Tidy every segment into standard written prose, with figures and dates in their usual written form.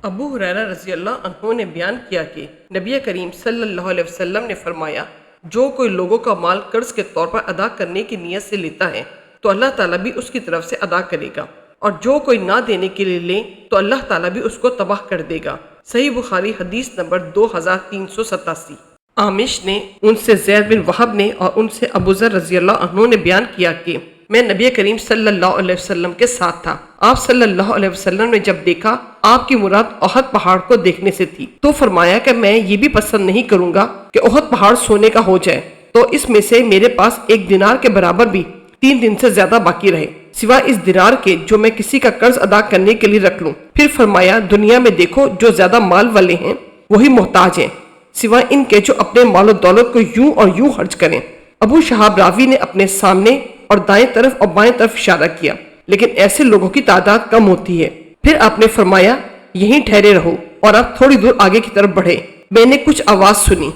ابو ہریرہ رضی اللہ عنہ نے بیان کیا کہ نبی کریم صلی اللہ علیہ وسلم نے فرمایا، جو کوئی لوگوں کا مال قرض کے طور پر ادا کرنے کی نیت سے لیتا ہے تو اللہ تعالیٰ بھی اس کی طرف سے ادا کرے گا، اور جو کوئی نہ دینے کے لیے لے تو اللہ تعالیٰ بھی اس کو تباہ کر دے گا۔ صحیح بخاری حدیث نمبر 2387۔ عامش نے ان سے زید بن وہب نے اور ان سے ابو ذر رضی اللہ عنہ نے بیان کیا کہ میں نبی کریم صلی اللہ علیہ وسلم کے ساتھ تھا۔ آپ صلی اللہ علیہ وسلم نے جب دیکھا آپ کی مراد احد پہاڑ کو دیکھنے سے تھی تو فرمایا کہ میں یہ بھی پسند نہیں کروں گا کہ احد پہاڑ سونے کا ہو جائے تو اس میں سے میرے پاس ایک دینار کے برابر بھی 3 دن سے زیادہ باقی رہے، سوائے اس دینار کے جو میں کسی کا قرض ادا کرنے کے لیے رکھ لوں۔ پھر فرمایا، دنیا میں دیکھو جو زیادہ مال والے ہیں وہی محتاج ہیں، سوائے ان کے جو اپنے مال و دولت کو یوں اور یوں خرچ کریں۔ ابو شہاب راوی نے اپنے سامنے اور دائیں طرف اور بائیں طرف اشارہ کیا، لیکن ایسے لوگوں کی تعداد کم ہوتی ہے۔ پھر آپ نے فرمایا، یہیں ٹھہرے رہو اور آپ تھوڑی دور آگے کی طرف بڑھے۔ میں نے کچھ آواز سنی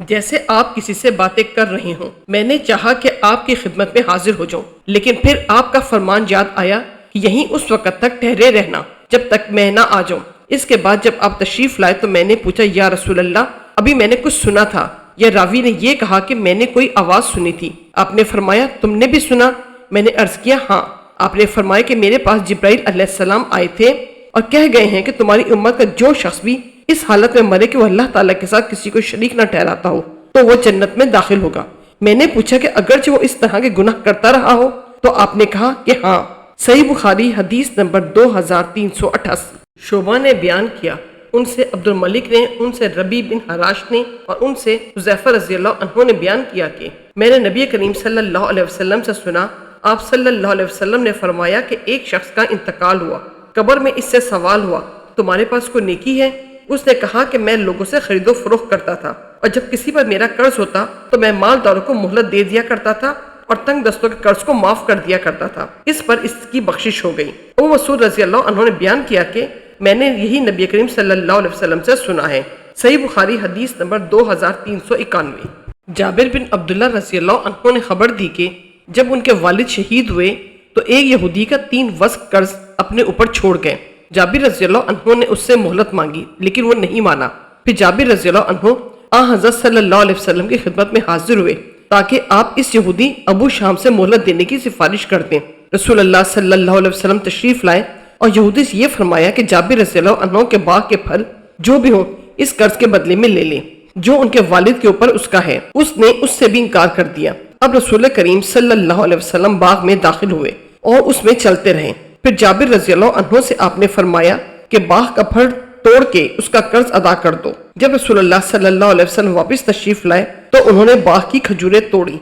جیسے آپ کسی سے باتیں کر رہے ہوں۔ میں نے چاہا کہ آپ کی خدمت میں حاضر ہو جاؤں، لیکن پھر آپ کا فرمان یاد آیا کہ یہیں اس وقت تک ٹھہرے رہنا جب تک میں نہ آ جاؤں۔ اس کے بعد جب آپ تشریف لائے تو میں نے پوچھا، یا رسول اللہ، ابھی میں نے کچھ سنا تھا، یا راوی نے یہ کہا کہ میں نے کوئی آواز سنی تھی؟ آپ نے فرمایا، تم نے بھی سنا؟ میں نے عرض کیا، ہاں۔ آپ نے فرمایا کہ میرے پاس جبرائیل علیہ السلام آئے تھے اور کہہ گئے ہیں کہ تمہاری امت کا جو شخص بھی اس حالت میں مرے کہ وہ اللہ تعالیٰ کے ساتھ کسی کو شریک نہ ٹھہراتا ہو تو وہ جنت میں داخل ہوگا۔ میں نے پوچھا کہ اگرچہ وہ اس طرح کے گناہ کرتا رہا ہو؟ تو آپ نے کہا کہ ہاں۔ صحیح بخاری حدیث نمبر 2388۔ شعبہ نے بیان کیا، ان سے عبد الملک نے، ان سے ربی بن حراش نے اور ان سے حذیفہ رضی اللہ عنہ نے بیان کیا کہ میں نے نبی کریم صلی اللہ علیہ وسلم سے سنا، آپ صلی اللہ علیہ وسلم نے فرمایا کہ ایک شخص کا انتقال ہوا، قبر میں اس سے سوال ہوا، تمہارے پاس کوئی نیکی ہے؟ اس نے کہا کہ میں لوگوں سے خرید و فروخت کرتا تھا، اور جب کسی پر میرا قرض ہوتا تو میں مالداروں کو مہلت دے دیا کرتا تھا اور تنگ دستوں کے قرض کو معاف کر دیا کرتا تھا۔ اس پر اس کی بخشش ہو گئی۔ ابو مسعود رضی اللہ عنہ نے بیان کیا کہ میں نے یہی نبی کریم صلی اللہ علیہ وسلم سے سنا ہے۔ صحیح بخاری حدیث نمبر 2391۔ جابر بن عبداللہ رضی اللہ عنہ نے خبر دی کہ جب ان کے والد شہید ہوئے تو ایک یہودی کا 3 وسق قرض اپنے اوپر چھوڑ گئے۔ جابر رضی اللہ عنہ نے اس سے مہلت مانگی لیکن وہ نہیں مانا۔ پھر جابر رضی اللہ عنہ حضرت صلی اللہ علیہ وسلم کی خدمت میں حاضر ہوئے تاکہ آپ اس یہودی ابو شام سے مہلت دینے کی سفارش کر دیں۔ رسول اللہ صلی اللہ علیہ وسلم تشریف لائے اور یہودی سے یہ فرمایا کہ جابر رضی اللہ عنہ کے باغ کے پھل جو بھی ہوں اس قرض کے بدلے میں لے لیں جو ان کے والد کے اوپر اس کا ہے۔ اس نے اس سے بھی انکار کر دیا۔ اب رسول کریم صلی اللہ علیہ وسلم باغ میں داخل ہوئے اور اس میں چلتے رہے۔ پھر جابر رضی اللہ عنہ سے آپ نے فرمایا کہ باغ کا پھل توڑ کے اس کا قرض ادا کر دو۔ جب رسول اللہ صلی اللہ علیہ وسلم واپس تشریف لائے تو انہوں نے باغ کی کھجوریں توڑی۔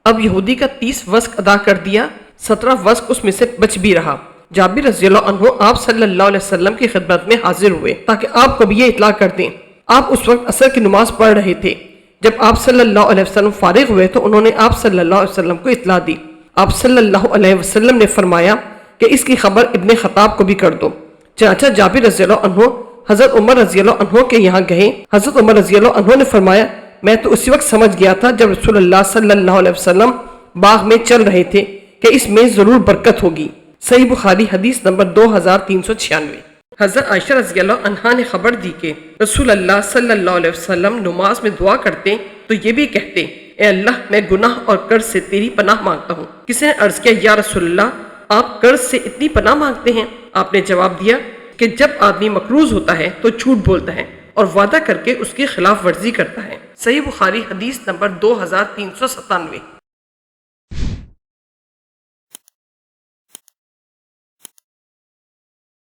اب یہودی کا 30 وسق ادا کر دیا، 17 وسق اس میں سے بچ بھی رہا۔ جابر رضی اللہ عنہ آپ صلی اللہ علیہ وسلم کی خدمت میں حاضر ہوئے تاکہ آپ کو بھی یہ اطلاع کر دیں۔ آپ اس وقت عصر کی نماز پڑھ رہے تھے۔ جب آپ صلی اللہ علیہ وسلم فارغ ہوئے تو انہوں نے آپ صلی اللہ علیہ وسلم کو اطلاع دی۔ آپ صلی اللہ علیہ وسلم نے فرمایا کہ اس کی خبر ابن خطاب کو بھی کر دو۔ چنانچہ جابر رضی اللہ عنہ حضرت عمر رضی اللہ عنہ کے یہاں گئے۔ حضرت عمر رضی اللہ عنہ نے فرمایا، میں تو اسی وقت سمجھ گیا تھا جب رسول اللہ صلی اللہ علیہ وسلم باغ میں چل رہے تھے کہ اس میں ضرور برکت ہوگی۔ صحیح بخاری حدیث نمبر 2396۔ حضرت عائشہ رضی اللہ عنہا نے خبر دی کہ رسول اللہ صلی اللہ علیہ وسلم نماز میں دعا کرتے تو یہ بھی کہتے، اے اللہ میں گناہ اور قرض سے تیری پناہ مانگتا ہوں۔ کسی نے عرض کیا، یا رسول اللہ آپ قرض سے اتنی پناہ مانگتے ہیں؟ آپ نے جواب دیا کہ جب آدمی مقروض ہوتا ہے تو جھوٹ بولتا ہے اور وعدہ کر کے اس کی خلاف ورزی کرتا ہے۔ صحیح بخاری حدیث نمبر 2397۔